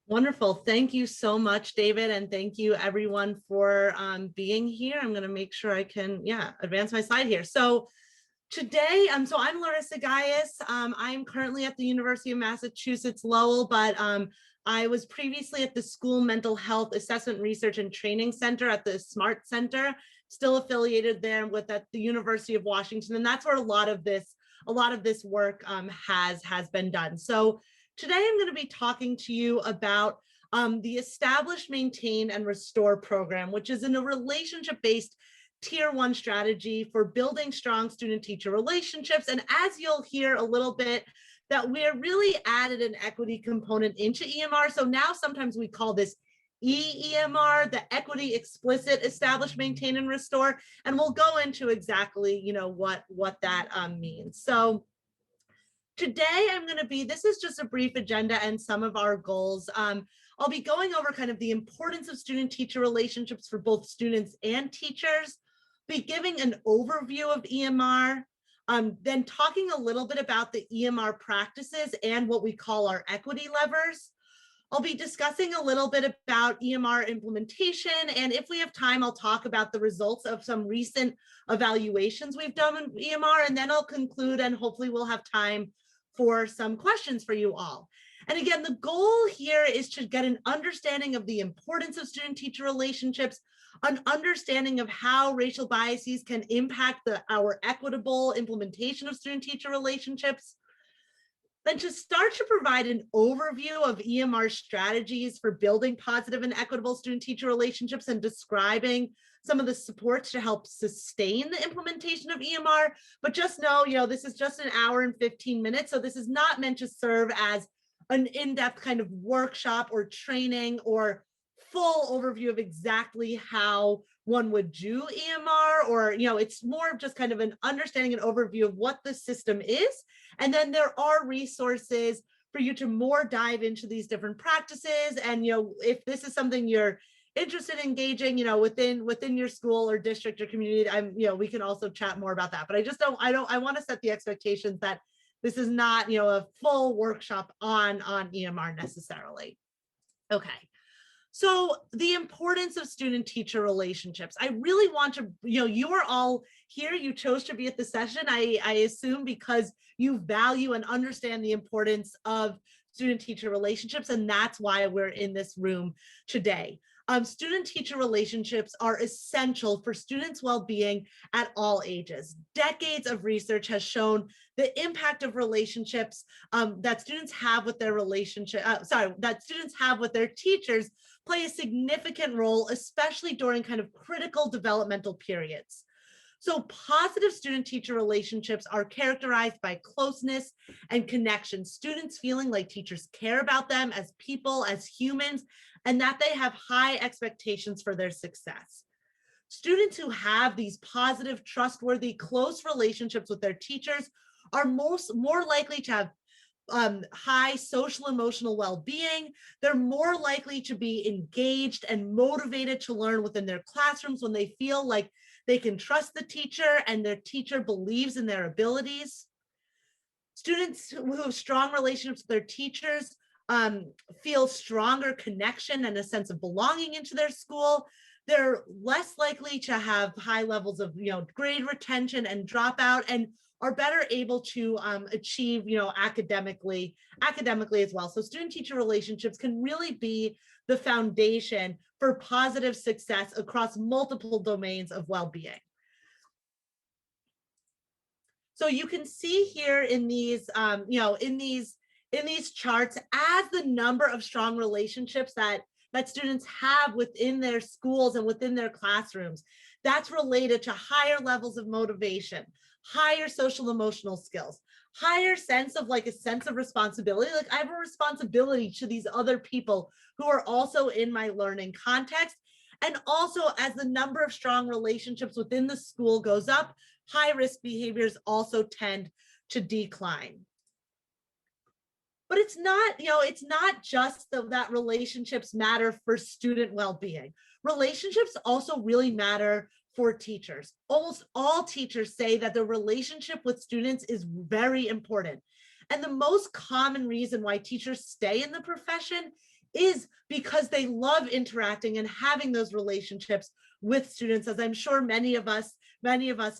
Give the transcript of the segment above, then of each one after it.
Wonderful. Thank you so much, David. And thank you everyone for being here. I'm going to make sure I can, advance my slide here. So today, I'm Larissa Gaias. I'm currently at the University of Massachusetts Lowell, but I was previously at the School Mental Health Assessment Research and Training Center at the SMART Center, still affiliated there with at the University of Washington. And that's where a lot of this work has been done. So today I'm going to be talking to you about the Establish, Maintain, and Restore program, which is in a relationship-based Tier 1 strategy for building strong student-teacher relationships. And as you'll hear a little bit, that we're really added an equity component into EMR. So now sometimes we call this EEMR, the Equity Explicit Establish, Maintain, and Restore. And we'll go into exactly, what that means. So today this is just a brief agenda and some of our goals. I'll be going over kind of the importance of student-teacher relationships for both students and teachers, be giving an overview of EMR, then talking a little bit about the EMR practices and what we call our equity levers. I'll be discussing a little bit about EMR implementation, and if we have time, I'll talk about the results of some recent evaluations we've done in EMR, and then I'll conclude, and hopefully we'll have time for some questions for you all. And again, the goal here is to get an understanding of the importance of student-teacher relationships, an understanding of how racial biases can impact our equitable implementation of student-teacher relationships, then to start to provide an overview of EMR strategies for building positive and equitable student-teacher relationships and describing some of the supports to help sustain the implementation of EMR. But just know, this is just an hour and 15 minutes. So this is not meant to serve as an in-depth kind of workshop or training or full overview of exactly how one would do EMR, or, it's more of just kind of an understanding and overview of what the system is. And then there are resources for you to more dive into these different practices. And, if this is something you're interested in engaging, within your school or district or community, we can also chat more about that. But I want to set the expectations that this is not, a full workshop on EMR necessarily. Okay. So the importance of student-teacher relationships. I really want to, you are all here, you chose to be at the session, I assume because you value and understand the importance of student-teacher relationships, and that's why we're in this room today. Student-teacher relationships are essential for students' well-being at all ages. Decades of research has shown the impact of relationships that students have with their teachers play a significant role, especially during kind of critical developmental periods. So positive student-teacher relationships are characterized by closeness and connection, students feeling like teachers care about them as people, as humans, and that they have high expectations for their success. Students who have these positive, trustworthy, close relationships with their teachers are more likely to have high social emotional well-being. They're more likely to be engaged and motivated to learn within their classrooms when they feel like they can trust the teacher and their teacher believes in their abilities. Students who have strong relationships with their teachers feel stronger connection and a sense of belonging into their school. They're less likely to have high levels of grade retention and dropout, and are better able to achieve academically as well. So student-teacher relationships can really be the foundation for positive success across multiple domains of well-being. So you can see here in these in these charts, as the number of strong relationships that students have within their schools and within their classrooms, that's related to higher levels of motivation, higher social emotional skills, higher sense of a sense of responsibility. Like, I have a responsibility to these other people who are also in my learning context. And also, as the number of strong relationships within the school goes up, high risk behaviors also tend to decline. But it's not, it's not just that relationships matter for student well-being. Relationships also really matter for teachers. Almost all teachers say that the relationship with students is very important. And the most common reason why teachers stay in the profession is because they love interacting and having those relationships with students, as I'm sure many of us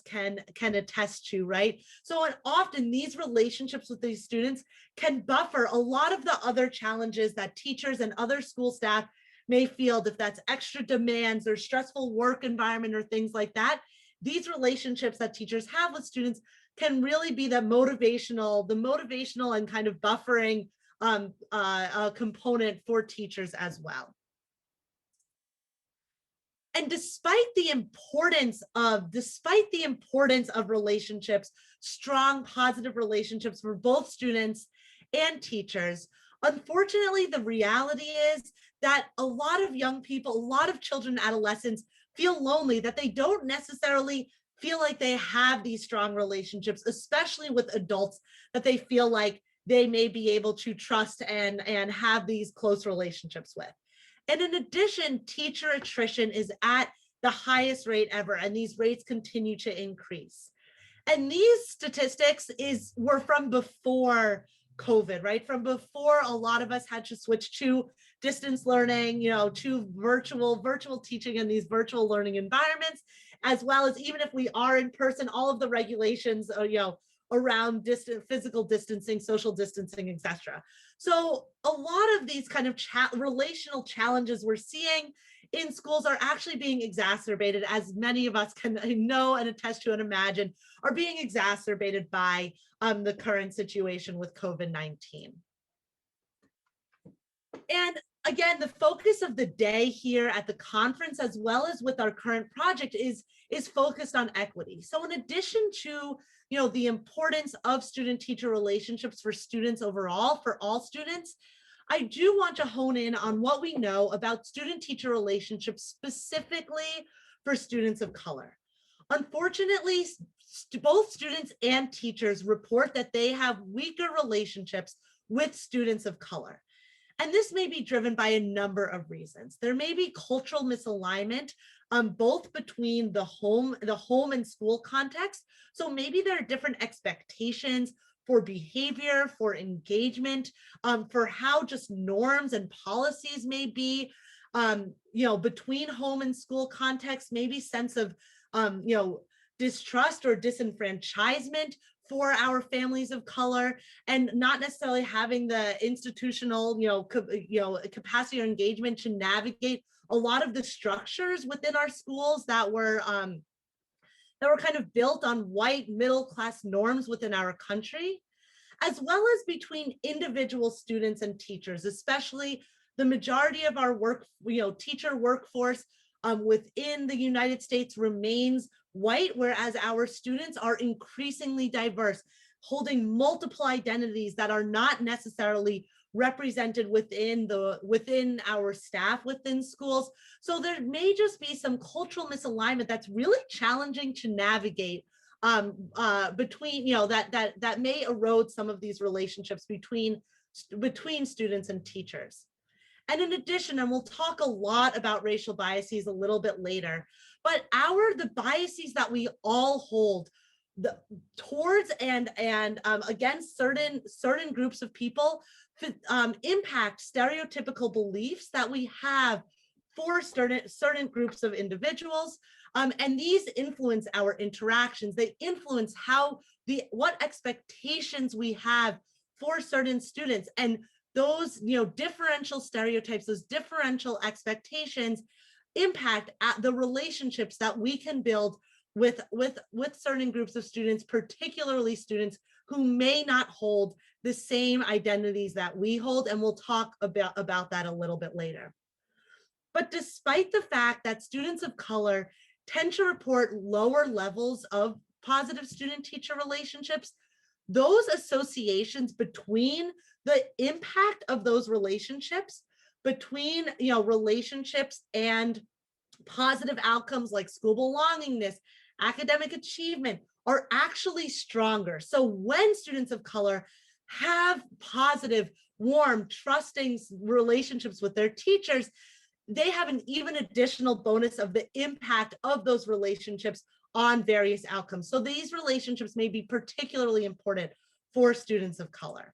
can attest to, right? So and often these relationships with these students can buffer a lot of the other challenges that teachers and other school staff may feel, if that's extra demands or stressful work environment or things like that. These relationships that teachers have with students can really be the motivational and kind of buffering component for teachers as well. And despite the importance of relationships, strong positive relationships for both students and teachers, unfortunately, the reality is that a lot of young people, a lot of children, adolescents feel lonely, that they don't necessarily feel like they have these strong relationships, especially with adults that they feel like they may be able to trust and have these close relationships with. And in addition, teacher attrition is at the highest rate ever, and these rates continue to increase. And these statistics were from before COVID, right? From before a lot of us had to switch to distance learning, to virtual teaching in these virtual learning environments, as well as even if we are in person, all of the regulations, around physical distancing, social distancing, etc. So a lot of these kind of relational challenges we're seeing in schools are actually being exacerbated, as many of us can know and attest to and imagine, are being exacerbated by the current situation with COVID-19. And again, the focus of the day here at the conference, as well as with our current project, is focused on equity. So in addition to the importance of student-teacher relationships for students overall, for all students, I do want to hone in on what we know about student-teacher relationships specifically for students of color. Unfortunately, both students and teachers report that they have weaker relationships with students of color. And this may be driven by a number of reasons. There may be cultural misalignment, both between the home and school context. So maybe there are different expectations for behavior, for engagement, for how just norms and policies may be, between home and school context, maybe sense of, distrust or disenfranchisement for our families of color, and not necessarily having the institutional, capacity or engagement to navigate a lot of the structures within our schools that were kind of built on white middle-class norms within our country, as well as between individual students and teachers, especially the majority of our teacher workforce within the United States remains white, whereas our students are increasingly diverse, holding multiple identities that are not necessarily represented within our staff within schools. So there may just be some cultural misalignment that's really challenging to navigate between, that may erode some of these relationships between students and teachers. And in addition, and we'll talk a lot about racial biases a little bit later, but the biases that we all hold towards and against certain groups of people impact stereotypical beliefs that we have for certain groups of individuals, and these influence our interactions. They influence what expectations we have for certain students, and those differential stereotypes, those differential expectations impact the relationships that we can build with certain groups of students, particularly students who may not hold the same identities that we hold, and we'll talk about that a little bit later. But despite the fact that students of color tend to report lower levels of positive student-teacher relationships, those associations between the impact of those relationships, between relationships and positive outcomes like school belongingness, academic achievement, are actually stronger. So when students of color have positive, warm, trusting relationships with their teachers, they have an even additional bonus of the impact of those relationships on various outcomes. So these relationships may be particularly important for students of color.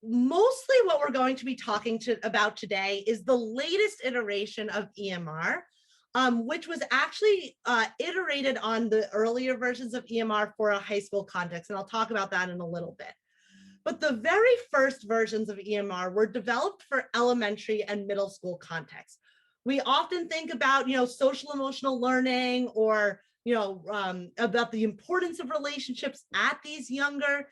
mostly what we're going to be talking about today is the latest iteration of EMR, which was actually iterated on the earlier versions of EMR for a high school context. And I'll talk about that in a little bit. But the very first versions of EMR were developed for elementary and middle school contexts. We often think about, social emotional learning or, about the importance of relationships at these younger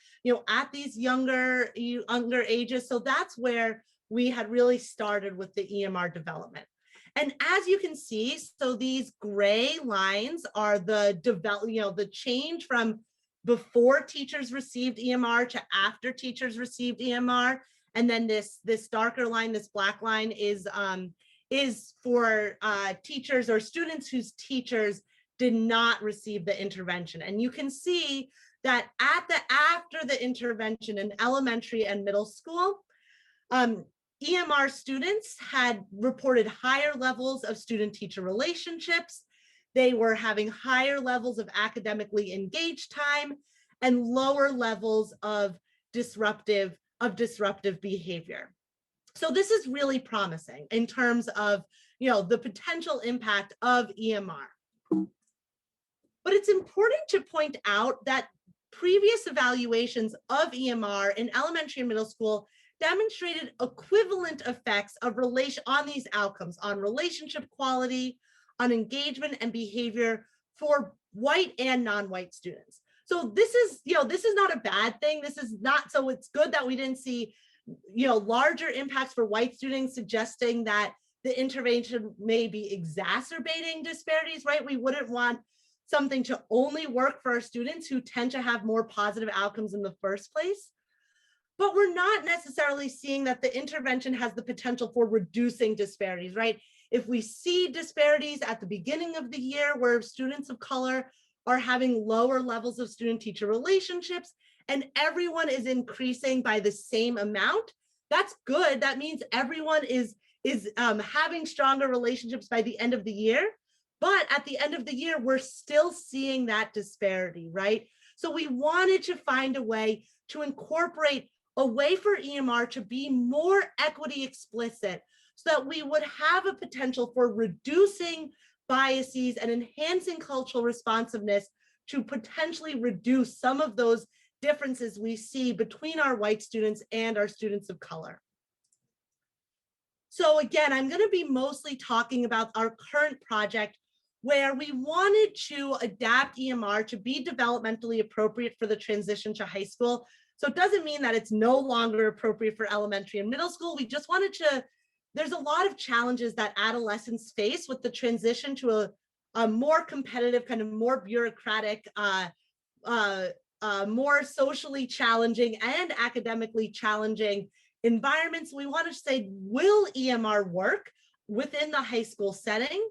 ages. So that's where we had really started with the EMR development. And as you can see, so these gray lines are the change from before teachers received EMR to after teachers received EMR. And then this darker line, this black line is for teachers or students whose teachers did not receive the intervention. And you can see that after the intervention in elementary and middle school, EMR students had reported higher levels of student-teacher relationships. They were having higher levels of academically engaged time and lower levels of disruptive behavior. So this is really promising in terms of, the potential impact of EMR. But it's important to point out that previous evaluations of EMR in elementary and middle school demonstrated equivalent effects of on these outcomes, on relationship quality, on engagement and behavior for white and non-white students. So this is not a bad thing. So it's good that we didn't see, larger impacts for white students, suggesting that the intervention may be exacerbating disparities, right? We wouldn't want something to only work for our students who tend to have more positive outcomes in the first place. But we're not necessarily seeing that the intervention has the potential for reducing disparities, right? If we see disparities at the beginning of the year where students of color are having lower levels of student-teacher relationships and everyone is increasing by the same amount, that's good. That means everyone is having stronger relationships by the end of the year. But at the end of the year, we're still seeing that disparity, right? So we wanted to find a way to incorporate a way for EMR to be more equity explicit so that we would have a potential for reducing biases and enhancing cultural responsiveness to potentially reduce some of those differences we see between our white students and our students of color. So again, I'm going to be mostly talking about our current project where we wanted to adapt EMR to be developmentally appropriate for the transition to high school. So it doesn't mean that it's no longer appropriate for elementary and middle school. We just wanted to, there's a lot of challenges that adolescents face with the transition to a more competitive, kind of more bureaucratic, more socially challenging and academically challenging environments. We wanted to say, will EMR work within the high school setting?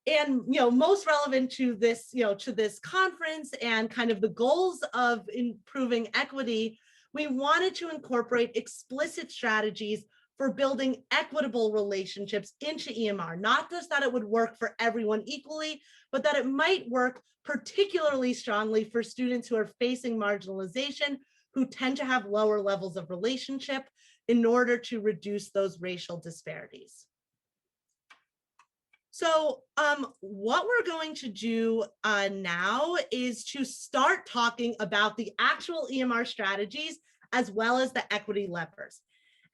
And most relevant to this, to this conference and kind of the goals of improving equity, we wanted to incorporate explicit strategies for building equitable relationships into EMR, not just that it would work for everyone equally, but that it might work particularly strongly for students who are facing marginalization, who tend to have lower levels of relationship in order to reduce those racial disparities. So what we're going to do now is to start talking about the actual EMR strategies as well as the equity levers.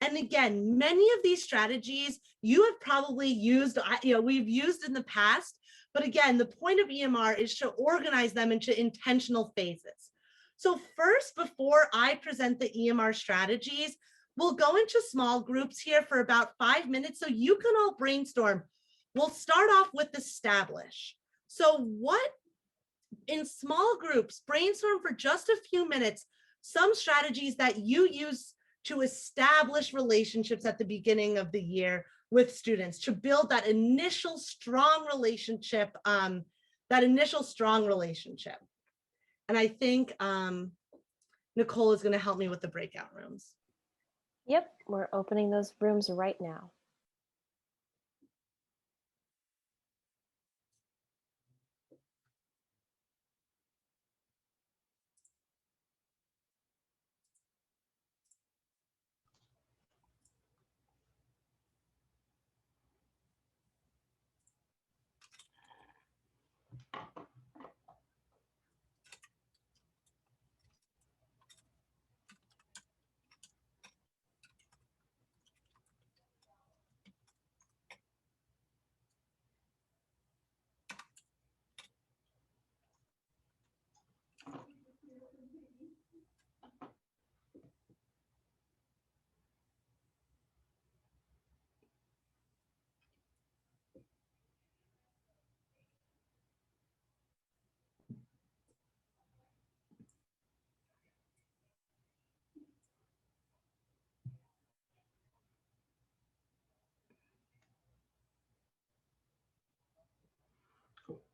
And again, many of these strategies you have probably used, we've used in the past, but again, the point of EMR is to organize them into intentional phases. So first, before I present the EMR strategies, we'll go into small groups here for about 5 minutes so you can all brainstorm. We'll start off with establish. So in small groups, brainstorm for just a few minutes, some strategies that you use to establish relationships at the beginning of the year with students, to build that initial strong relationship, And I think Nicole is going to help me with the breakout rooms. Yep, we're opening those rooms right now.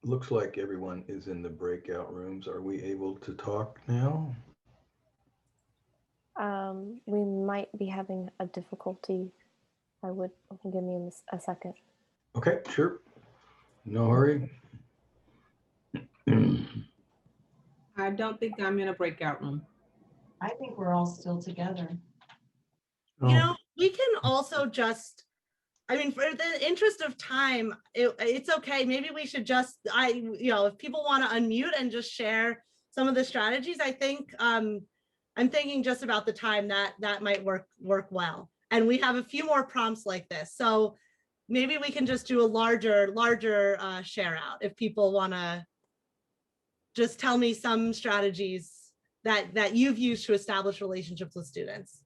Looks like everyone is in the breakout rooms. Are we able to talk now? We might be having a difficulty. Give me a second. Okay, sure. No hurry. I don't think I'm in a breakout room. I think we're all still together. You know, we can also just, I mean, for the interest of time, it's okay. Maybe we should just, if people want to unmute and just share some of the strategies, I think, I'm thinking just about the time that might work well. And we have a few more prompts like this. So maybe we can just do a larger share out if people want to just tell me some strategies that you've used to establish relationships with students.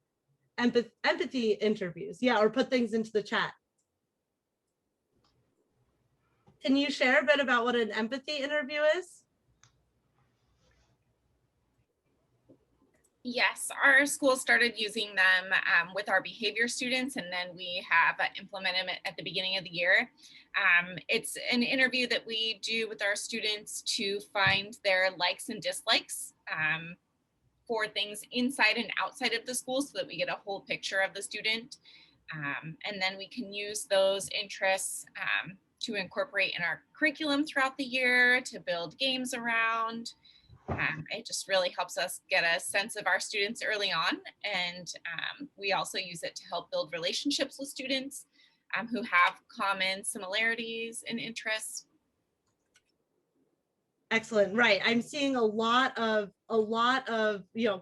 Empathy interviews, yeah, or put things into the chat. Can you share a bit about what an empathy interview is? Yes, our school started using them with our behavior students, and then we have implemented them at the beginning of the year. It's an interview that we do with our students to find their likes and dislikes for things inside and outside of the school so that we get a whole picture of the student. And then we can use those interests to incorporate in our curriculum throughout the year, to build games around. It just really helps us get a sense of our students early on. And we also use it to help build relationships with students who have common similarities and interests. Excellent. Right. I'm seeing a lot of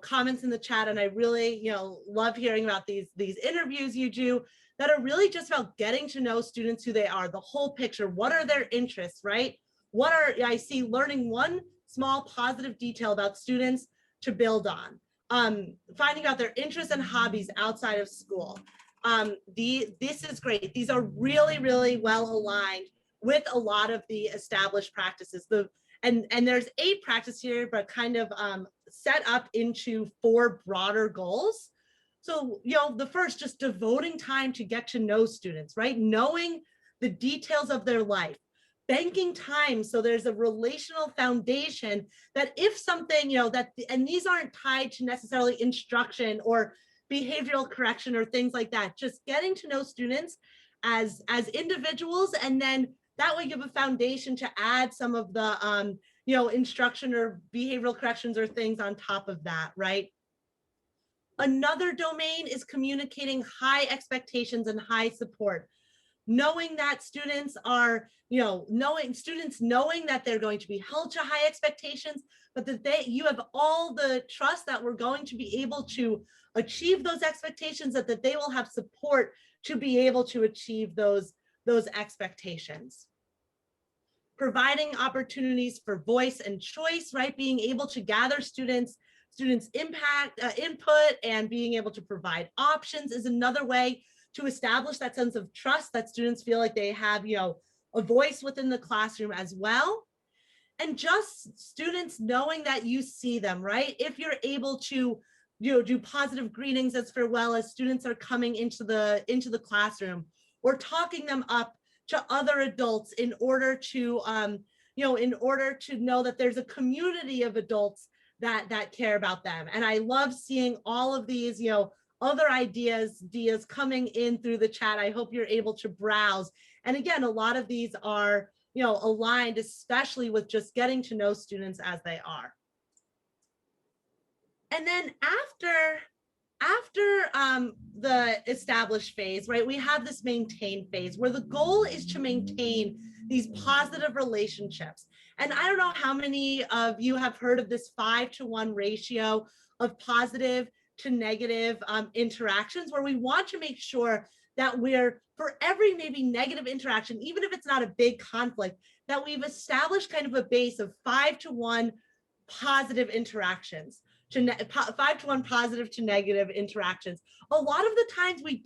comments in the chat, and I really love hearing about these interviews you do that are really just about getting to know students, who they are, the whole picture. What are their interests, right? I see learning one small positive detail about students to build on, finding out their interests and hobbies outside of school. This is great. These are really, really well aligned with a lot of the established practices. And there's 8 practices here, but kind of set up into 4 broader goals. So, the first, just devoting time to get to know students, right? Knowing the details of their life, banking time so there's a relational foundation that if something, and these aren't tied to necessarily instruction or behavioral correction or things like that, just getting to know students as individuals, and then that way you have a foundation to add some of the instruction or behavioral corrections or things on top of that, right? Another domain is communicating high expectations and high support. Knowing that students are, knowing that they're going to be held to high expectations, but that you have all the trust that we're going to be able to achieve those expectations, that they will have support to be able to achieve those expectations. Providing opportunities for voice and choice, right? Being able to gather students' input and being able to provide options is another way to establish that sense of trust, that students feel like they have, a voice within the classroom as well. And just students knowing that you see them, right? If you're able to, do positive greetings as farewell as students are coming into the classroom, or talking them up to other adults in order to, know that there's a community of adults that care about them. And I love seeing all of these, other ideas coming in through the chat. I hope you're able to browse. And again, a lot of these are, aligned, especially with just getting to know students as they are. And then after the established phase, right, we have this maintain phase where the goal is to maintain these positive relationships. And I don't know how many of you have heard of this 5-to-1 ratio of positive to negative interactions, where we want to make sure that we're, for every maybe negative interaction, even if it's not a big conflict, that we've established kind of a base of 5-to-1 positive interactions, 5-to-1 positive to negative interactions. A lot of the times we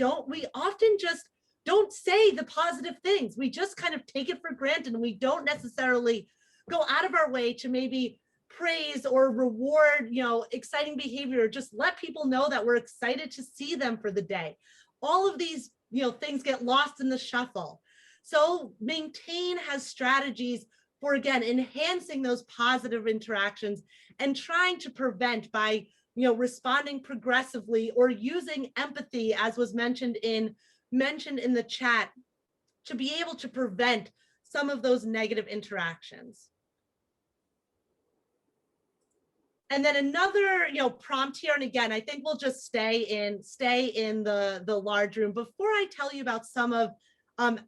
often just don't say the positive things. We just kind of take it for granted, and we don't necessarily go out of our way to maybe praise or reward, exciting behavior, or just let people know that we're excited to see them for the day. All of these, things get lost in the shuffle. So Maintain has strategies for, again, enhancing those positive interactions and trying to prevent by, responding progressively or using empathy, as was mentioned in the chat, to be able to prevent some of those negative interactions. And then another, prompt here, and again, I think we'll just stay in the large room. Before I tell you about some of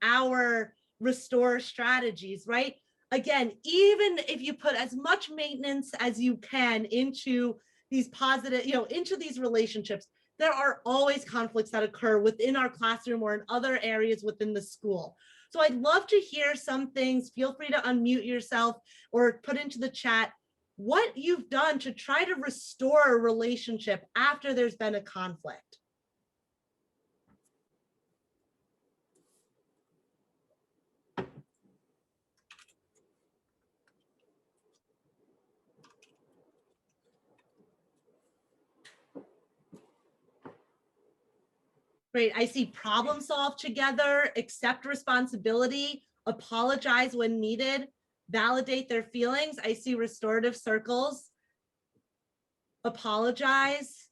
our restore strategies, right? Again, even if you put as much maintenance as you can into these positive, into these relationships, there are always conflicts that occur within our classroom or in other areas within the school. So I'd love to hear some things. Feel free to unmute yourself or put into the chat what you've done to try to restore a relationship after there's been a conflict. Great, I see problem solve together, accept responsibility, apologize when needed, validate their feelings. I see restorative circles, apologize.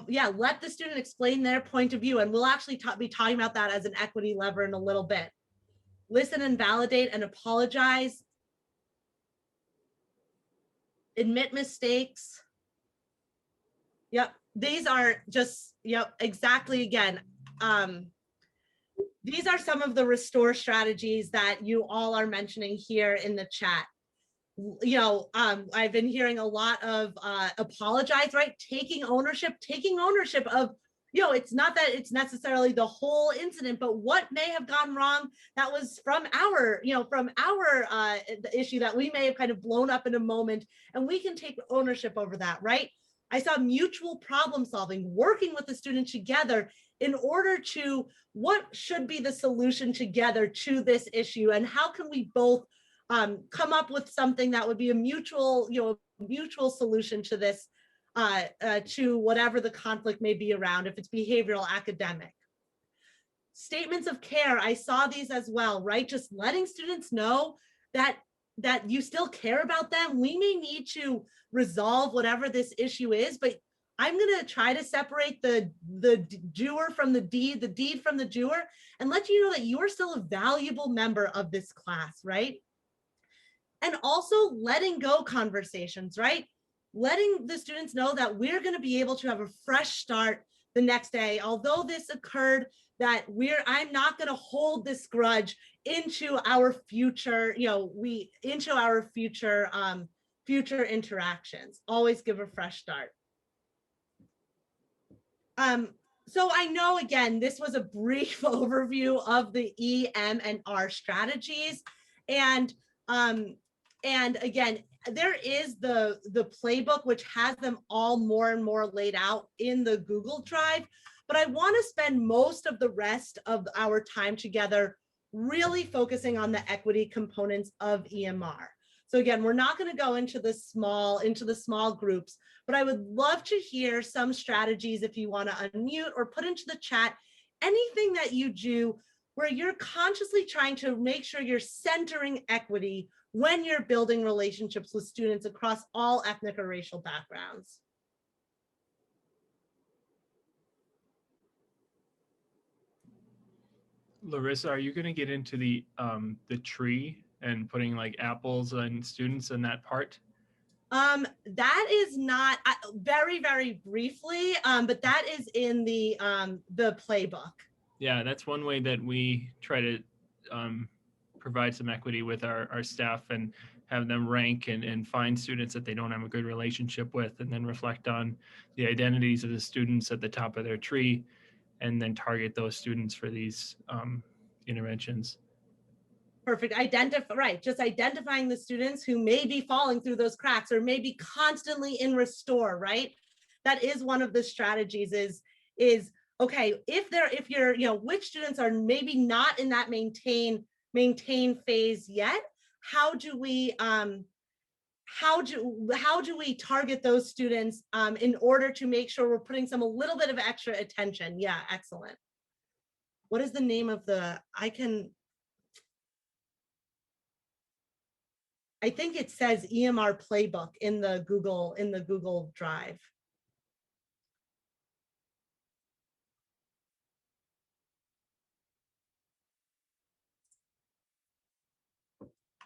Yeah, let the student explain their point of view, and we'll actually be talking about that as an equity lever in a little bit. Listen and validate and apologize. Admit mistakes. Yep, these are just, exactly, again. These are some of the restore strategies that you all are mentioning here in the chat. I've been hearing a lot of apologize, right? Taking ownership of, it's not that it's necessarily the whole incident, but what may have gone wrong that was from our issue that we may have kind of blown up in a moment, and we can take ownership over that, right? I saw mutual problem solving, working with the student together in order to, what should be the solution together to this issue, and how can we both come up with something that would be a mutual solution to this, to whatever the conflict may be around, if it's behavioral, academic. Statements of care, I saw these as well, right? Just letting students know that you still care about them. We may need to resolve whatever this issue is, but I'm going to try to separate the doer from the deed from the doer, and let you know that you are still a valuable member of this class, right? And also letting go conversations, right? Letting the students know that we're going to be able to have a fresh start the next day. Although this occurred, that I'm not going to hold this grudge into our future, future interactions. Always give a fresh start. So I know, again, this was a brief overview of the E, M, and R strategies. And again, there is the playbook, which has them all more and more laid out in the Google Drive. But I want to spend most of the rest of our time together really focusing on the equity components of EMR. So again, we're not going to go into the small groups, but I would love to hear some strategies if you want to unmute or put into the chat anything that you do where you're consciously trying to make sure you're centering equity when you're building relationships with students across all ethnic or racial backgrounds. Larissa, are you going to get into the tree and putting like apples and students in that part? That is not, very, very briefly, but that is in the playbook. Yeah, that's one way that we try to provide some equity with our staff and have them rank and find students that they don't have a good relationship with, and then reflect on the identities of the students at the top of their tree, and then target those students for these interventions. Perfect. Right. Just identifying the students who may be falling through those cracks or may be constantly in restore, right? That is one of the strategies is okay, if you're, which students are maybe not in that maintain phase yet, how do we target those students in order to make sure we're putting a little bit of extra attention? Yeah, excellent. What is the name of I think it says EMR Playbook in the Google Drive.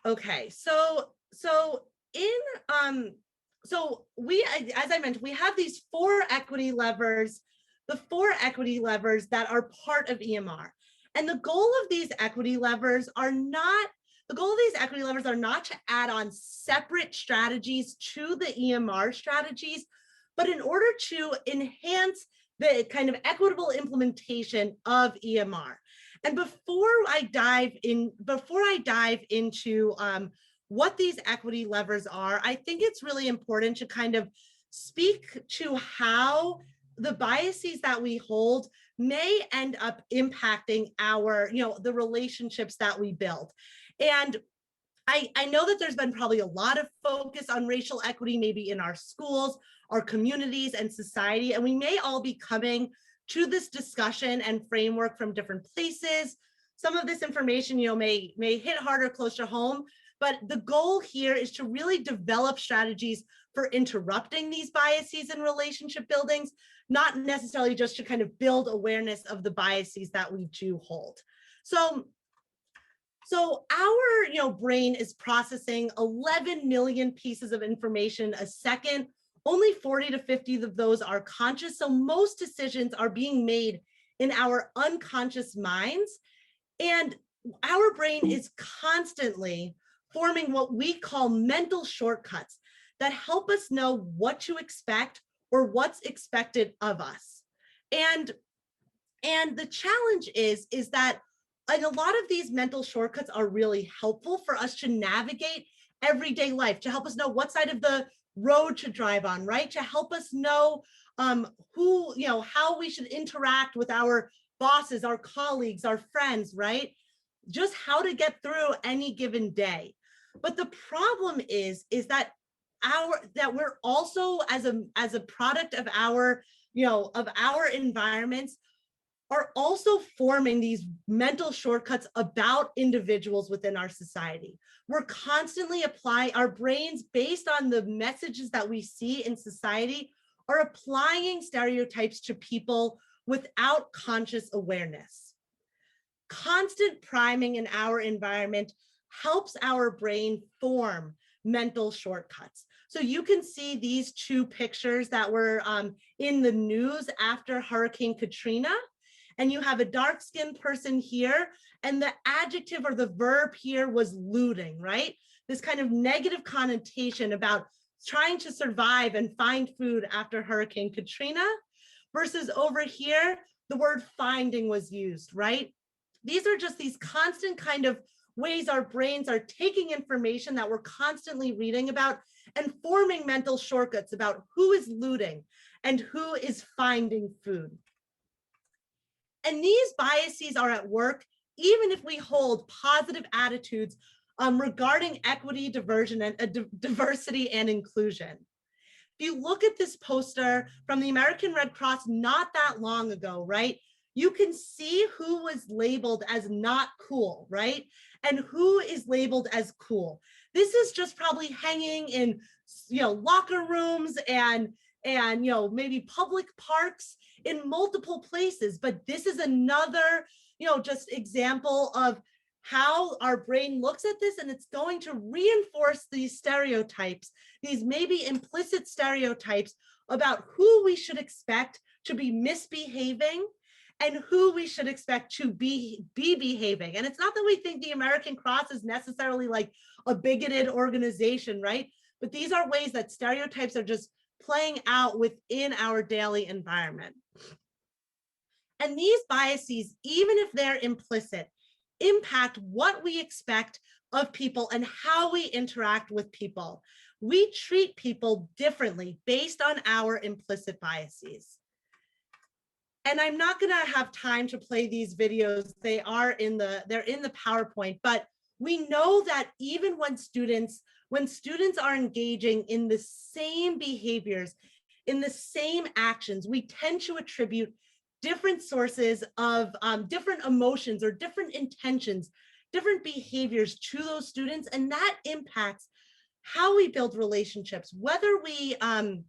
Okay, so we, as I mentioned, we have these 4 equity levers, the 4 equity levers that are part of EMR. And the goal of these equity levers are not to add on separate strategies to the EMR strategies, but in order to enhance the kind of equitable implementation of EMR. And before I dive into what these equity levers are, I think it's really important to kind of speak to how the biases that we hold may end up impacting our, the relationships that we build. And I know that there's been probably a lot of focus on racial equity, maybe in our schools, our communities, and society, and we may all be coming to this discussion and framework from different places. Some of this information, may hit harder closer to home, but the goal here is to really develop strategies for interrupting these biases in relationship buildings, not necessarily just to kind of build awareness of the biases that we do hold. So our brain is processing 11 million pieces of information a second. Only 40 to 50 of those are conscious. So most decisions are being made in our unconscious minds. And our brain is constantly forming what we call mental shortcuts that help us know what to expect or what's expected of us. And the challenge is that a lot of these mental shortcuts are really helpful for us to navigate everyday life, to help us know what side of the road to drive on, right? To help us know how we should interact with our bosses, our colleagues, our friends, right? Just how to get through any given day. But the problem is that we're also, as a product of our environments, are also forming these mental shortcuts about individuals within our society. We're constantly our brains, based on the messages that we see in society, are applying stereotypes to people without conscious awareness. Constant priming in our environment helps our brain form mental shortcuts. So you can see these 2 pictures that were in the news after Hurricane Katrina. And you have a dark-skinned person here, and the adjective or the verb here was looting, right? This kind of negative connotation about trying to survive and find food after Hurricane Katrina, versus over here, the word finding was used, right? These are just these constant kind of ways our brains are taking information that we're constantly reading about and forming mental shortcuts about who is looting and who is finding food. And these biases are at work even if we hold positive attitudes regarding equity, diversity, and inclusion. If you look at this poster from the American Red Cross not that long ago, right, you can see who was labeled as not cool, right, and who is labeled as cool. This is just probably hanging in, locker rooms and maybe public parks in multiple places. But this is another, just example of how our brain looks at this, and it's going to reinforce these stereotypes, these maybe implicit stereotypes about who we should expect to be misbehaving and who we should expect to be behaving. And it's not that we think the American Cross is necessarily like a bigoted organization, right? But these are ways that stereotypes are just playing out within our daily environment. And these biases, even if they're implicit, impact what we expect of people and how we interact with people. We treat people differently based on our implicit biases. And I'm not going to have time to play these videos. They're in the PowerPoint, but we know that even when students are engaging in the same behaviors, in the same actions, we tend to attribute different sources of different emotions or different intentions, different behaviors to those students, and that impacts how we build relationships, whether we how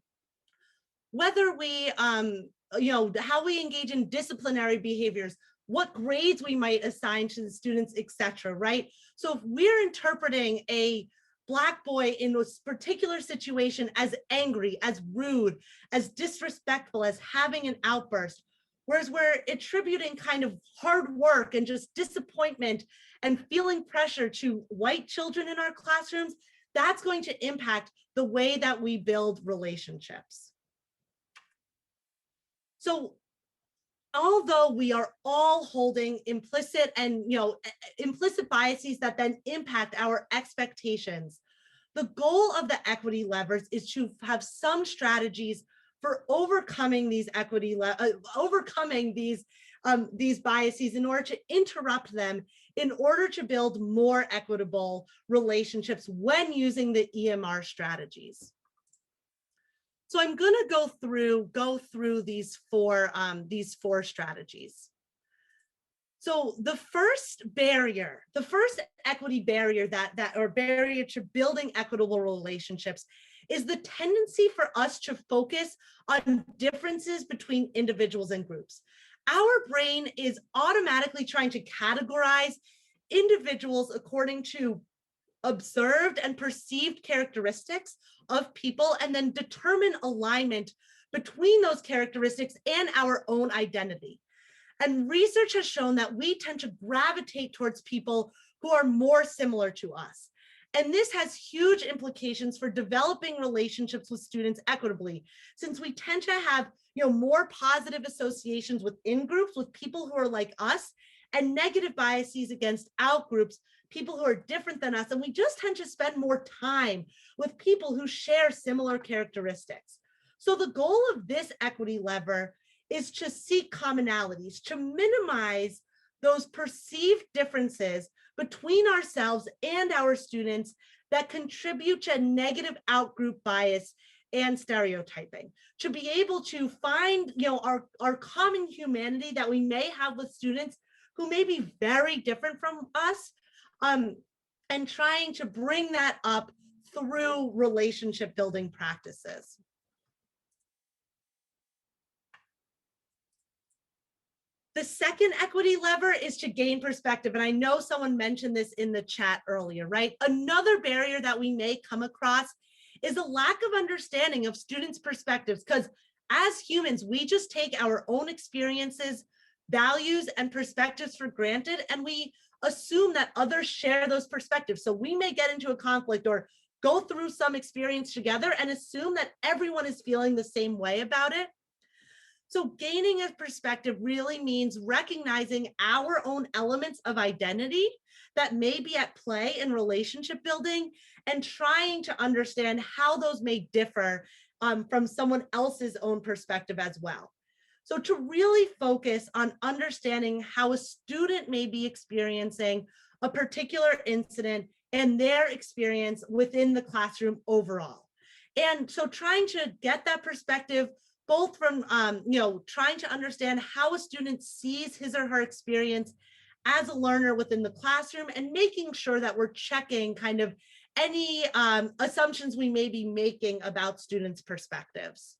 we engage in disciplinary behaviors, what grades we might assign to the students, etc. Right? So if we're interpreting a Black boy in this particular situation as angry, as rude, as disrespectful, as having an outburst, whereas we're attributing kind of hard work and just disappointment and feeling pressure to white children in our classrooms, that's going to impact the way that we build relationships. So although we are all holding implicit biases that then impact our expectations, the goal of the equity levers is to have some strategies for overcoming these these biases in order to interrupt them, in order to build more equitable relationships when using the EMR strategies. So I'm going to go through these four strategies. So the first equity barrier or barrier to building equitable relationships is the tendency for us to focus on differences between individuals and groups. Our brain is automatically trying to categorize individuals according to observed and perceived characteristics of people, and then determine alignment between those characteristics and our own identity. And research has shown that we tend to gravitate towards people who are more similar to us. And this has huge implications for developing relationships with students equitably, since we tend to have more positive associations within groups with people who are like us, and negative biases against out groups, people who are different than us. And we just tend to spend more time with people who share similar characteristics. So the goal of this equity lever is to seek commonalities, to minimize those perceived differences between ourselves and our students that contribute to negative outgroup bias and stereotyping, to be able to find our common humanity that we may have with students who may be very different from us, and trying to bring that up through relationship building practices. The second equity lever is to gain perspective. And I know someone mentioned this in the chat earlier, right? Another barrier that we may come across is a lack of understanding of students' perspectives, because as humans, we just take our own experiences, values, and perspectives for granted, and we assume that others share those perspectives. So we may get into a conflict or go through some experience together and assume that everyone is feeling the same way about it. So gaining a perspective really means recognizing our own elements of identity that may be at play in relationship building, and trying to understand how those may differ from someone else's own perspective as well. So to really focus on understanding how a student may be experiencing a particular incident and their experience within the classroom overall. And so trying to get that perspective both from, trying to understand how a student sees his or her experience as a learner within the classroom, and making sure that we're checking kind of any assumptions we may be making about students' perspectives.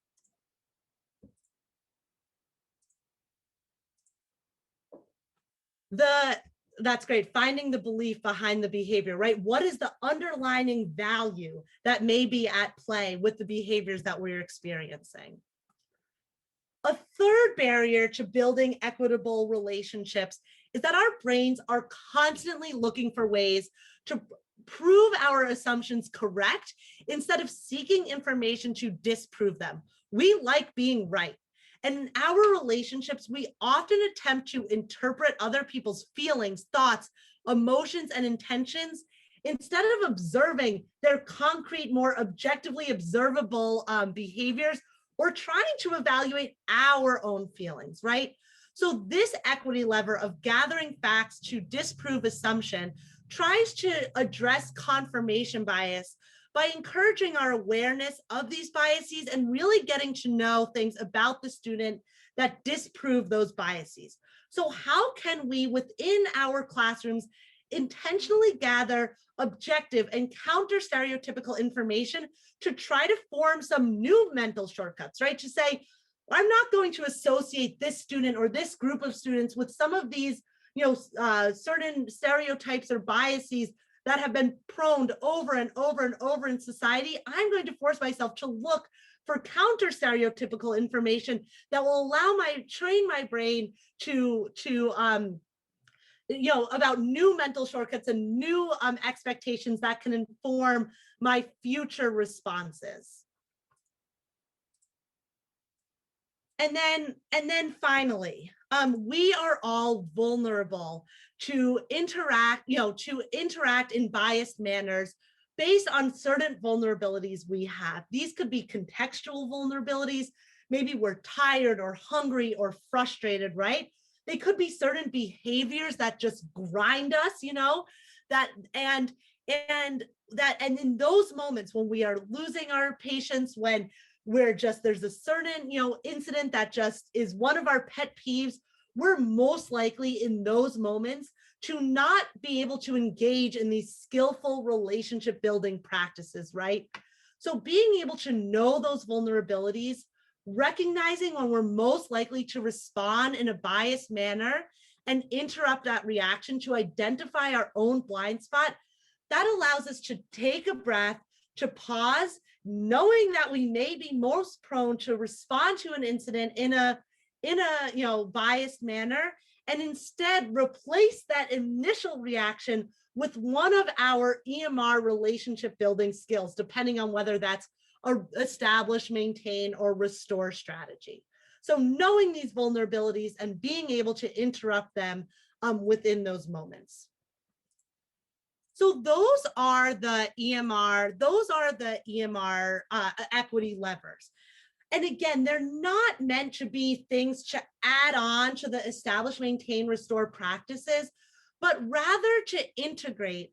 That's great. Finding the belief behind the behavior, right? What is the underlying value that may be at play with the behaviors that we're experiencing? A third barrier to building equitable relationships is that our brains are constantly looking for ways to prove our assumptions correct instead of seeking information to disprove them. We like being right. And in our relationships, we often attempt to interpret other people's feelings, thoughts, emotions, and intentions instead of observing their concrete, more objectively observable behaviors, or trying to evaluate our own feelings, right? So this equity lever of gathering facts to disprove assumption tries to address confirmation bias by encouraging our awareness of these biases and really getting to know things about the student that disprove those biases. So how can we, within our classrooms, intentionally gather objective and counter stereotypical information to try to form some new mental shortcuts, right? To say, I'm not going to associate this student or this group of students with some of these, certain stereotypes or biases that have been prone over and over and over in society. I'm going to force myself to look for counter stereotypical information that will allow train my brain to about new mental shortcuts and new expectations that can inform my future responses. And then finally, we are all vulnerable to interact in biased manners based on certain vulnerabilities we have. These could be contextual vulnerabilities. Maybe we're tired or hungry or frustrated, right? They could be certain behaviors that just grind us, and in those moments when we are losing our patience, when there's a certain, incident that just is one of our pet peeves, we're most likely in those moments to not be able to engage in these skillful relationship building practices, right? So being able to know those vulnerabilities, recognizing when we're most likely to respond in a biased manner and interrupt that reaction to identify our own blind spot, that allows us to take a breath, to pause, knowing that we may be most prone to respond to an incident in a biased manner, and instead replace that initial reaction with one of our EMR relationship building skills, depending on whether that's a establish, maintain, or restore strategy. So knowing these vulnerabilities and being able to interrupt them within those moments. So those are the EMR equity levers. And again, they're not meant to be things to add on to the establish, maintain, restore practices, but rather to integrate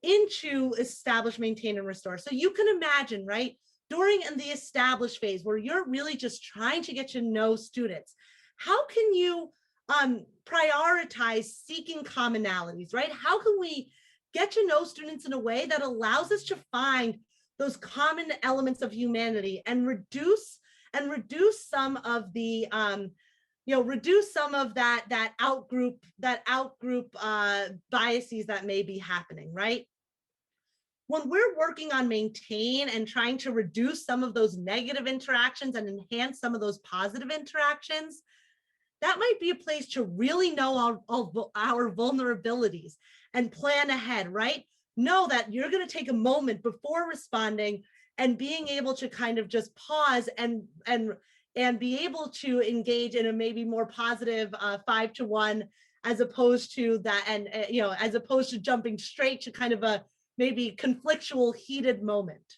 into establish, maintain, and restore. So you can imagine, right, during the establish phase where you're really just trying to get to know students, how can you prioritize seeking commonalities, right? How can we get to know students in a way that allows us to find those common elements of humanity and reduce some of the reduce some of that outgroup biases that may be happening, right? When we're working on maintain and trying to reduce some of those negative interactions and enhance some of those positive interactions, that might be a place to really know our vulnerabilities and plan ahead, right? Know that you're going to take a moment before responding and being able to kind of just pause and be able to engage in a maybe more positive 5-to-1, as opposed to that, and as opposed to jumping straight to kind of a maybe conflictual, heated moment.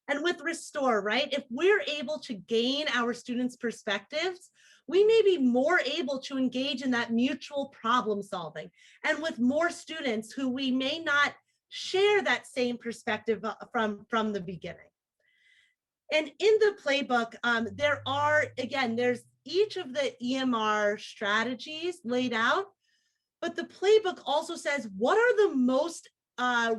And with restore, right? If we're able to gain our students' perspectives, we may be more able to engage in that mutual problem solving. And with more students who we may not share that same perspective from the beginning. And in the playbook, there's each of the EMR strategies laid out, but the playbook also says, what are the most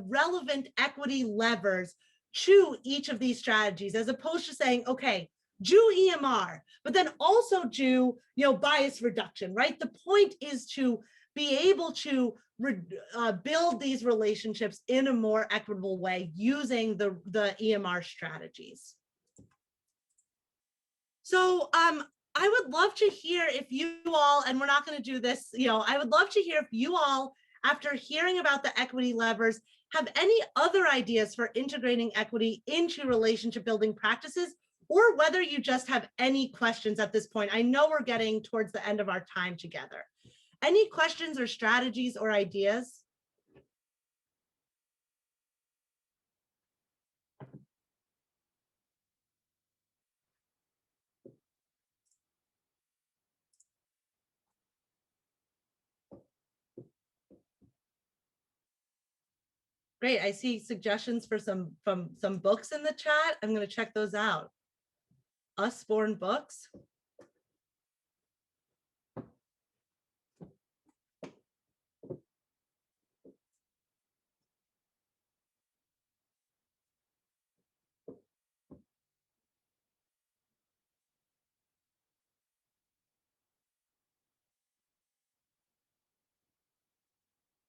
relevant equity levers to each of these strategies, as opposed to saying, okay, do EMR, but then also do bias reduction, right? The point is to be able to build these relationships in a more equitable way using the EMR strategies. So I would love to hear if you all, and we're not going to do this, I would love to hear if you all, after hearing about the equity levers, have any other ideas for integrating equity into relationship building practices, or whether you just have any questions at this point. I know we're getting towards the end of our time together. Any questions or strategies or ideas? Great, I see suggestions for some books in the chat. I'm going to check those out. Usborne books.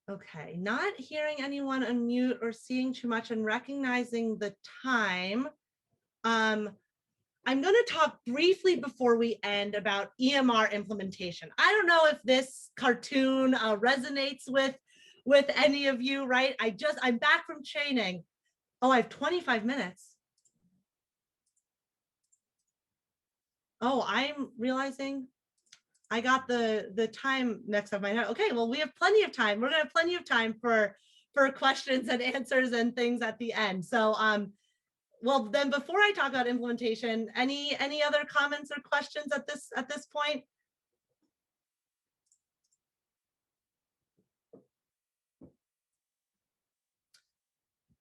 Okay, not hearing anyone unmute or seeing too much and recognizing the time. I'm going to talk briefly before we end about EMR implementation. I don't know if this cartoon resonates with any of you, right? I'm back from training. Oh, I have 25 minutes. Oh, I'm realizing I got the time next up my head. Okay, well, we have plenty of time. We're gonna have plenty of time for questions and answers and things at the end. So well, then before I talk about implementation, any other comments or questions at this point?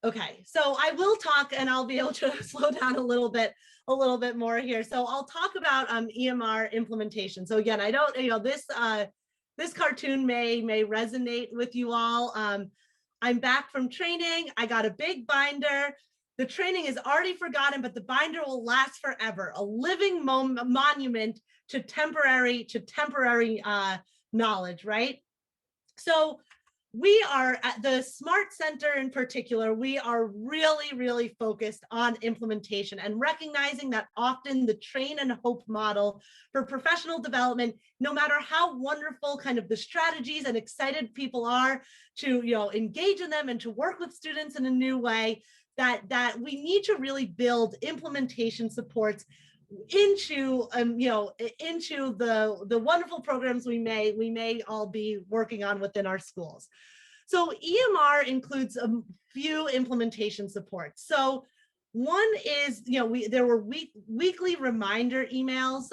Okay, so I will talk, and I'll be able to slow down a little bit more here. So I'll talk about EMR implementation. So again, I don't, this cartoon may resonate with you all. I'm back from training. I got a big binder. The training is already forgotten, but the binder will last forever. A living monument to temporary knowledge, right? So we are at the Smart Center in particular, we are really focused on implementation and recognizing that often the train and hope model for professional development, no matter how wonderful kind of the strategies and excited people are to engage in them and to work with students in a new way, that we need to really build implementation supports into into the wonderful programs we may all be working on within our schools. So EMR includes a few implementation supports. So one is, there were weekly reminder emails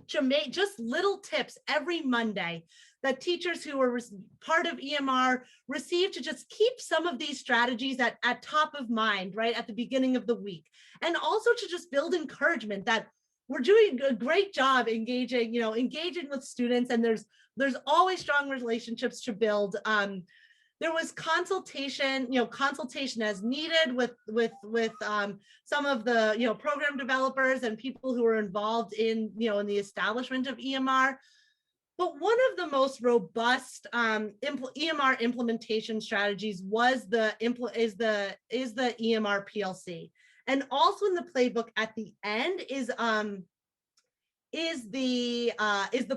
to make just little tips every Monday that teachers who were part of EMR received to just keep some of these strategies at top of mind, right, at the beginning of the week. And also to just build encouragement that we're doing a great job engaging with students, and there's always strong relationships to build. There was consultation as needed with some of the program developers and people who were involved in in the establishment of EMR. But one of the most robust EMR implementation strategies is the EMR Plc, and also in the playbook at the end is the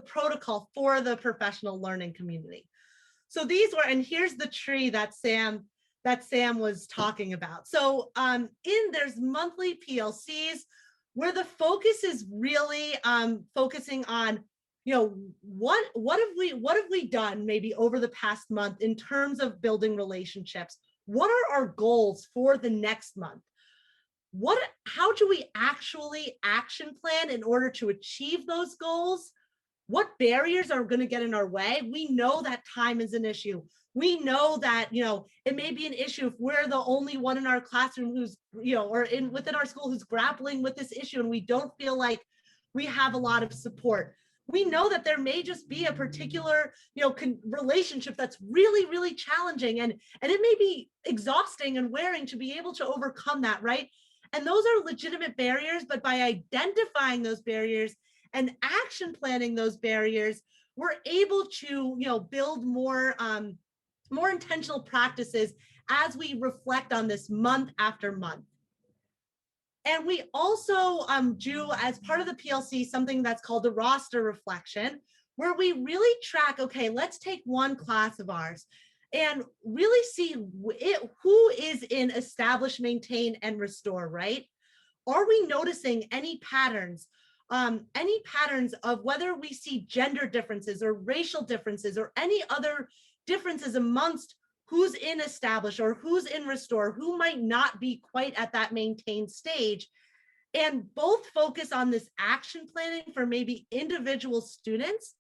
protocol for the professional learning community. So these were, and here's the tree that Sam was talking about. So there's monthly PLCs where the focus is really focusing on, what have we done maybe over the past month in terms of building relationships? What are our goals for the next month? How do we actually action plan in order to achieve those goals? What barriers are going to get in our way? We know that time is an issue. We know that, it may be an issue if we're the only one in our classroom who's, or within our school who's grappling with this issue and we don't feel like we have a lot of support. We know that there may just be a particular, relationship that's really challenging, and it may be exhausting and wearing to be able to overcome that, right? And those are legitimate barriers, but by identifying those barriers and action planning those barriers, we're able to, build more intentional practices as we reflect on this month after month. And we also do, as part of the PLC, something that's called the roster reflection, where we really track, okay, let's take one class of ours and really see who is in establish, maintain, and restore, right? Are we noticing any patterns of whether we see gender differences or racial differences or any other differences amongst who's in establish or who's in restore, who might not be quite at that maintain stage, and both focus on this action planning for maybe individual students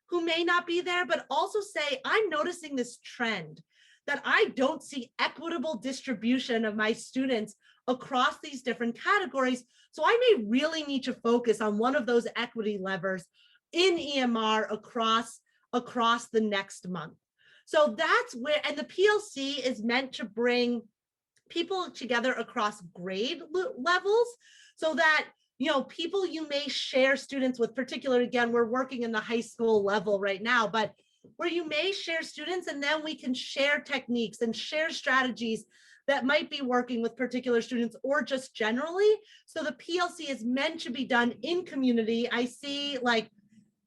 who may not be there, but also say, I'm noticing this trend that I don't see equitable distribution of my students across these different categories. So I may really need to focus on one of those equity levers in EMR across the next month. So that's where, and the PLC is meant to bring people together across grade levels so that, you know, people you may share students with, particularly, again, we're working in the high school level right now, but where you may share students and then we can share techniques and share strategies that might be working with particular students or just generally. So the PLC is meant to be done in community. I see like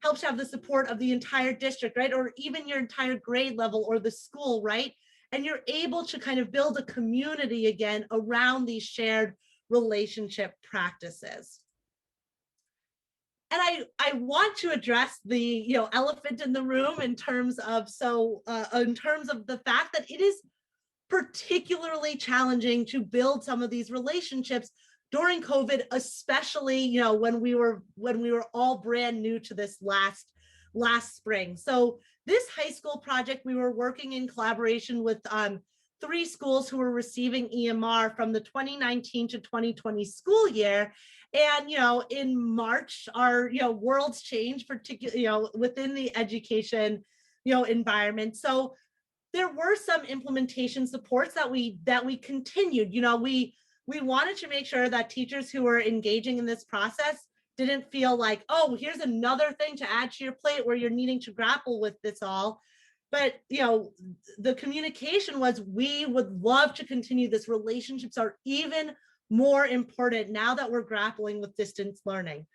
helps to have the support of the entire district, right? Or even your entire grade level or the school, right? And you're able to kind of build a community again around these shared relationship practices. And I want to address the elephant in the room in terms of the fact that it is particularly challenging to build some of these relationships during COVID, especially when we were all brand new to this last spring. So this high school project, we were working in collaboration with 3 schools who were receiving EMR from the 2019 to 2020 school year. And in March, our worlds changed, particularly within the education environment. So there were some implementation supports that we continued. We wanted to make sure that teachers who were engaging in this process didn't feel like, oh, here's another thing to add to your plate where you're needing to grapple with this all. But the communication was, we would love to continue this. Relationships are even more important now that we're grappling with distance learning.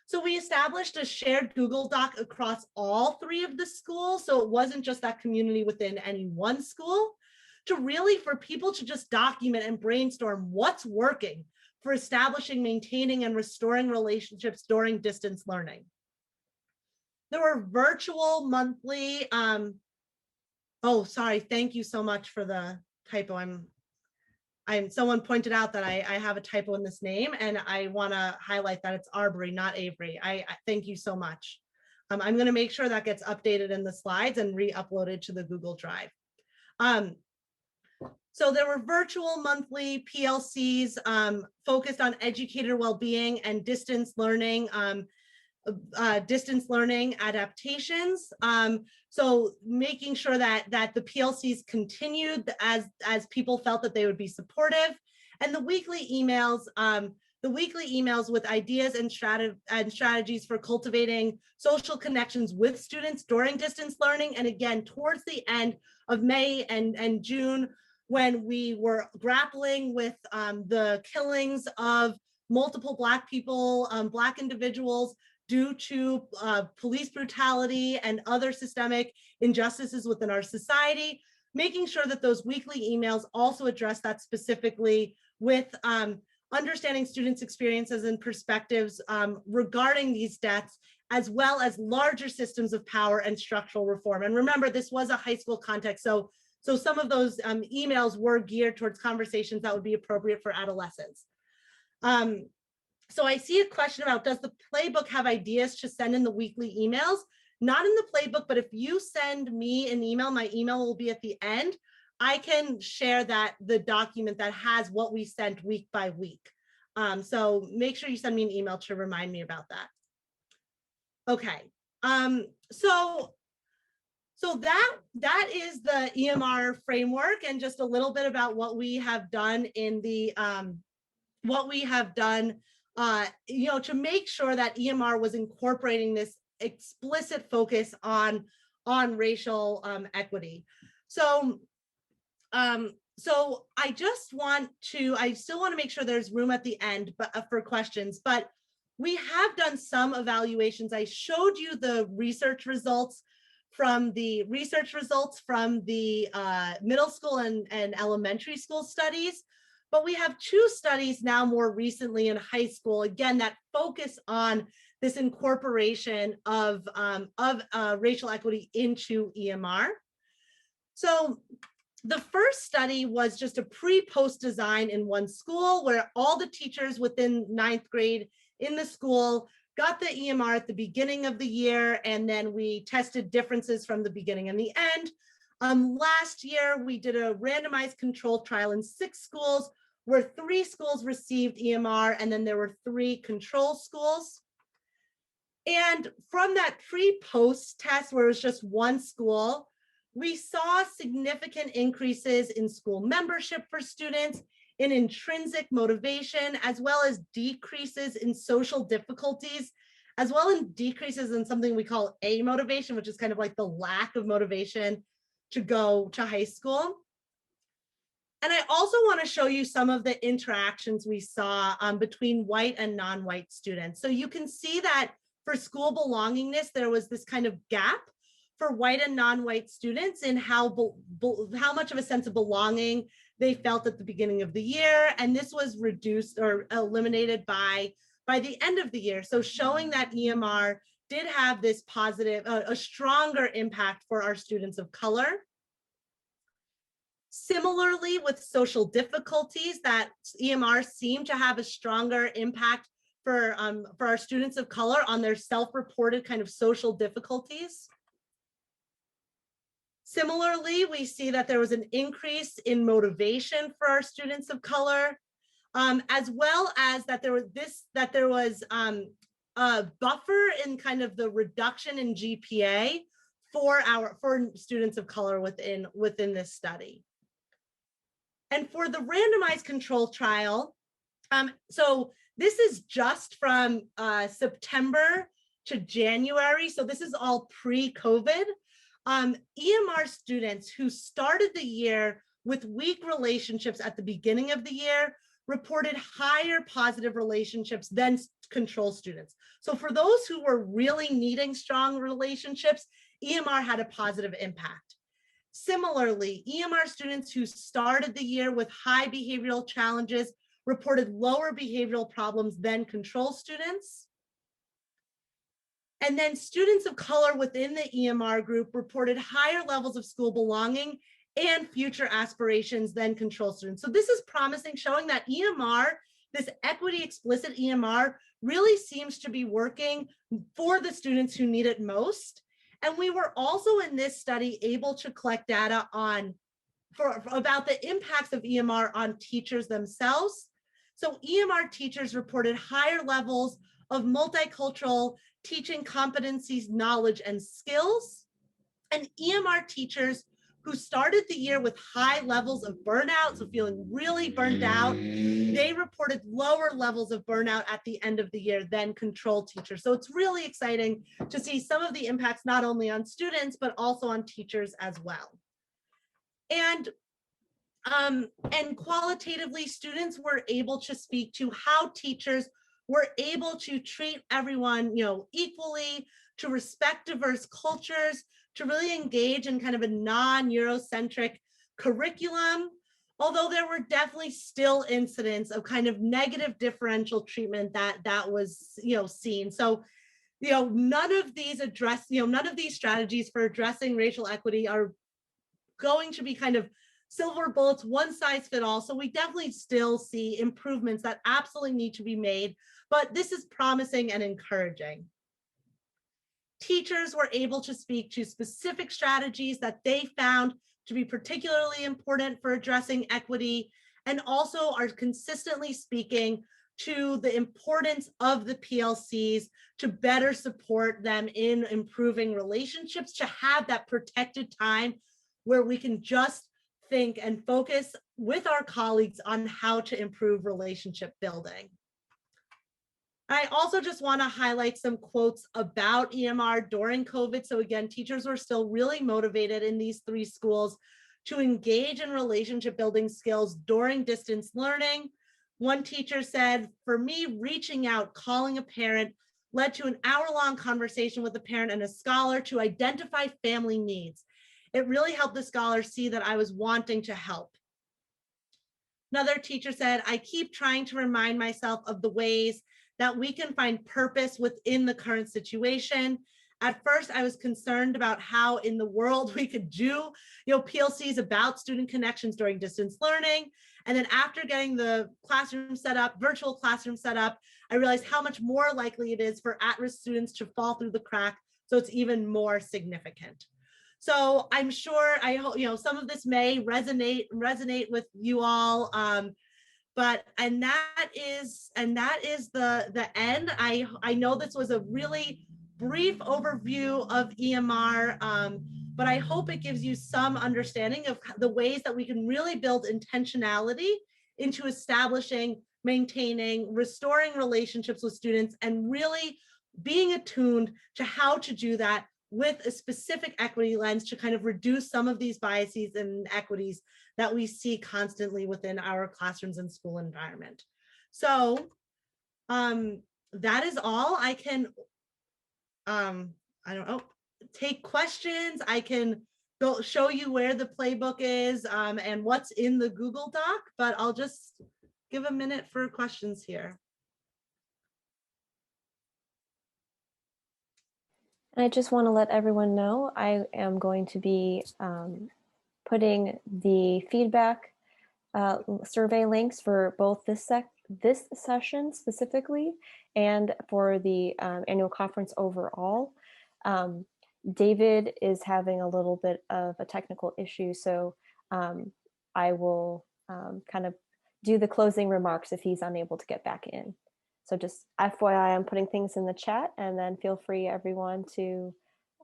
So we established a shared Google Doc across all 3 of the schools. So it wasn't just that community within any one school, to really for people to just document and brainstorm what's working for establishing, maintaining, and restoring relationships during distance learning. There were virtual monthly, oh, sorry, thank you so much for the typo. Someone pointed out that I have a typo in this name, and I want to highlight that it's Arbery, not Avery. I thank you so much. I'm going to make sure that gets updated in the slides and re-uploaded to the Google Drive. So there were virtual monthly PLCs focused on educator well-being and distance learning adaptations. So making sure that the PLCs continued as people felt that they would be supportive, and the weekly emails with ideas and strategies for cultivating social connections with students during distance learning. And again, towards the end of May and June, when we were grappling with the killings of multiple Black people, Black individuals, due to police brutality and other systemic injustices within our society, making sure that those weekly emails also address that specifically with understanding students' experiences and perspectives regarding these deaths, as well as larger systems of power and structural reform. And remember, this was a high school context, so some of those emails were geared towards conversations that would be appropriate for adolescents. So I see a question about, does the playbook have ideas to send in the weekly emails? Not in the playbook, but if you send me an email, my email will be at the end. I can share the document that has what we sent week by week. So make sure you send me an email to remind me about that. Okay, so that is the EMR framework, and just a little bit about what we have done in the to make sure that EMR was incorporating this explicit focus on racial equity. So so I still want to make sure there's room at the end for questions, but we have done some evaluations. I showed you the research results from the middle school and elementary school studies, but we have 2 studies now more recently in high school, again, that focus on this incorporation of racial equity into EMR. So the first study was just a pre-post design in one school where all the teachers within 9th grade in the school got the EMR at the beginning of the year, and then we tested differences from the beginning and the end. Last year, we did a randomized controlled trial in 6 schools where 3 schools received EMR, and then there were 3 control schools. And from that pre-post test, where it was just 1 school, we saw significant increases in school membership for students, in intrinsic motivation, as well as decreases in social difficulties, as well as decreases in something we call amotivation, which is kind of like the lack of motivation to go to high school. And I also want to show you some of the interactions we saw between white and non-white students. So you can see that for school belongingness, there was this kind of gap for white and non-white students in how much of a sense of belonging they felt at the beginning of the year. And this was reduced or eliminated by the end of the year. So showing that EMR did have this positive, a stronger impact for our students of color. Similarly, with social difficulties, that EMR seemed to have a stronger impact for our students of color on their self-reported kind of social difficulties. Similarly, we see that there was an increase in motivation for our students of color, as well as that there was a buffer in kind of the reduction in GPA for students of color within this study. And for the randomized control trial, so this is just from September to January. So this is all pre-COVID. EMR students who started the year with weak relationships at the beginning of the year reported higher positive relationships than control students. So for those who were really needing strong relationships, EMR had a positive impact. Similarly, EMR students who started the year with high behavioral challenges reported lower behavioral problems than control students. And then students of color within the EMR group reported higher levels of school belonging and future aspirations than control students. So this is promising, showing that EMR, this equity explicit EMR, really seems to be working for the students who need it most. And we were also in this study able to collect data about the impacts of EMR on teachers themselves. So EMR teachers reported higher levels of multicultural teaching competencies, knowledge, and skills. And EMR teachers who started the year with high levels of burnout, so feeling really burnt out, they reported lower levels of burnout at the end of the year than control teachers. So it's really exciting to see some of the impacts not only on students, but also on teachers as well. And qualitatively, students were able to speak to how teachers were able to treat everyone, equally, to respect diverse cultures, to really engage in kind of a non-Eurocentric curriculum, although there were definitely still incidents of kind of negative differential treatment that was, seen. So, none of these strategies for addressing racial equity are going to be kind of silver bullets, one size fit all. So we definitely still see improvements that absolutely need to be made, but this is promising and encouraging. Teachers were able to speak to specific strategies that they found to be particularly important for addressing equity, and also are consistently speaking to the importance of the PLCs to better support them in improving relationships, to have that protected time where we can just think and focus with our colleagues on how to improve relationship building. I also just want to highlight some quotes about EMR during COVID. So again, teachers were still really motivated in these 3 schools to engage in relationship building skills during distance learning. One teacher said, for me, reaching out, calling a parent led to an hour-long conversation with a parent and a scholar to identify family needs. It really helped the scholar see that I was wanting to help. Another teacher said, I keep trying to remind myself of the ways that we can find purpose within the current situation. At first, I was concerned about how in the world we could do, PLCs about student connections during distance learning. And then after getting the classroom set up, virtual classroom set up, I realized how much more likely it is for at-risk students to fall through the crack. So it's even more significant. So I'm sure, I hope, some of this may resonate with you all. And that is the end. I know this was a really brief overview of EMR, but I hope it gives you some understanding of the ways that we can really build intentionality into establishing, maintaining, restoring relationships with students, and really being attuned to how to do that with a specific equity lens to kind of reduce some of these biases and inequities that we see constantly within our classrooms and school environment. So that is all. I can, take questions. I can go show you where the playbook is and what's in the Google Doc, but I'll just give a minute for questions here. And I just want to let everyone know I am going to be putting the feedback survey links for both this session specifically and for the annual conference overall. David is having a little bit of a technical issue, so I will kind of do the closing remarks if he's unable to get back in. So just FYI, I'm putting things in the chat, and then feel free, everyone, to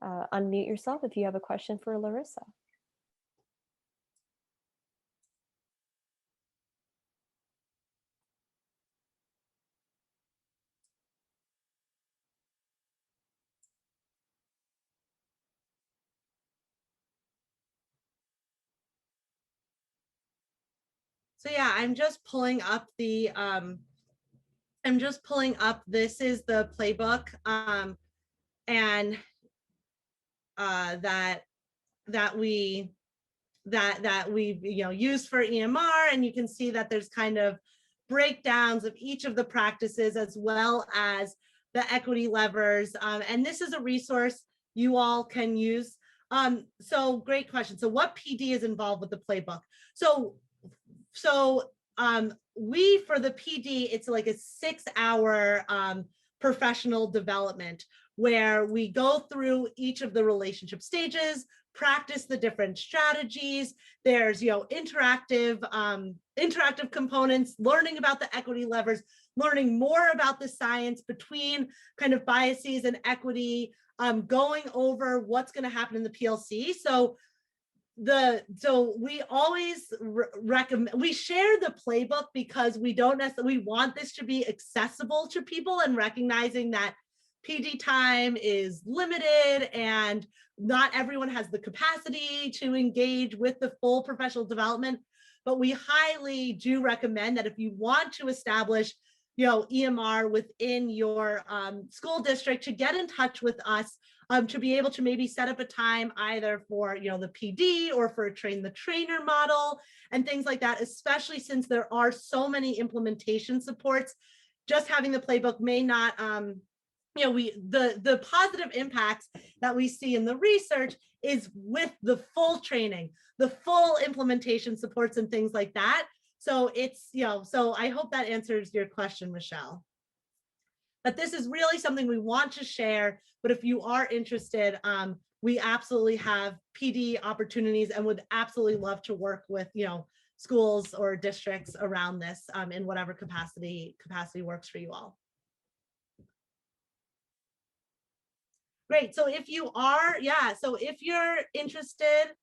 unmute yourself if you have a question for Larissa. So yeah, I'm just pulling up the this is the playbook and that we use for EMR, and you can see that there's kind of breakdowns of each of the practices as well as the equity levers, and this is a resource you all can use. So great question. So what PD is involved with the playbook? So we, for the PD, it's like a 6-hour professional development where we go through each of the relationship stages, practice the different strategies. There's interactive components, learning about the equity levers, learning more about the science between kind of biases and equity, going over what's going to happen in the PLC. So we always recommend, we share the playbook because we don't necessarily, we want this to be accessible to people, and recognizing that PD time is limited and not everyone has the capacity to engage with the full professional development. But we highly do recommend that if you want to establish EMR within your school district, to get in touch with us, to be able to maybe set up a time either for the PD or for a train the trainer model and things like that, especially since there are so many implementation supports. Just having the playbook may not, the positive impacts that we see in the research is with the full training, the full implementation supports and things like that. So it's, so I hope that answers your question, Michelle. But this is really something we want to share. But if you are interested, we absolutely have PD opportunities and would absolutely love to work with, schools or districts around this in whatever capacity works for you all. Great. So if you are, so if you're interested,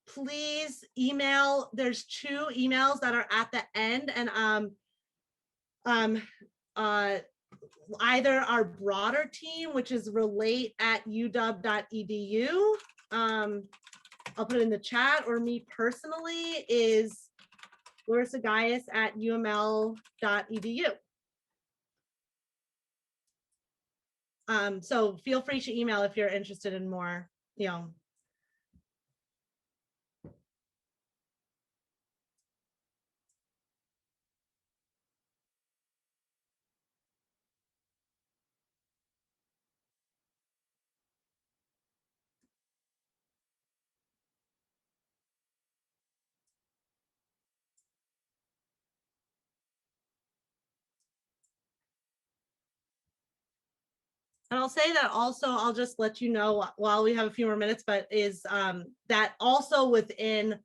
please email. There's 2 emails that are at the end, and either our broader team, which is relate@uw.edu, I'll put it in the chat, or me personally is Larissa Gaias at uml.edu. So feel free to email if you're interested in more, you know. And I'll say that also, I'll just let you know while we have a few more minutes, but is that also within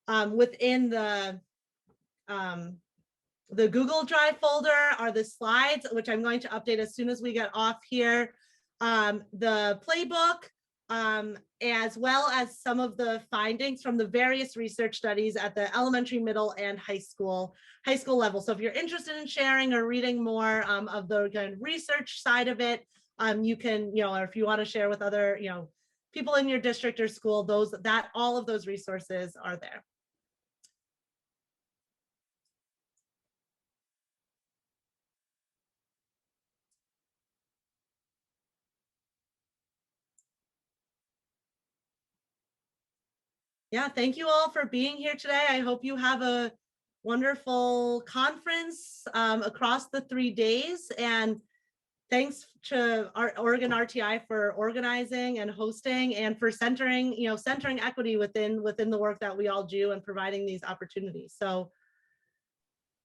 the Google Drive folder are the slides, which I'm going to update as soon as we get off here. The playbook, as well as some of the findings from the various research studies at the elementary, middle, and high school level. So if you're interested in sharing or reading more of the kind of research side of it, you can, or if you want to share with other, people in your district or school, all of those resources are there. Yeah, thank you all for being here today. I hope you have a wonderful conference across the 3 days. And thanks to our Oregon RTI for organizing and hosting and for centering equity within the work that we all do and providing these opportunities. So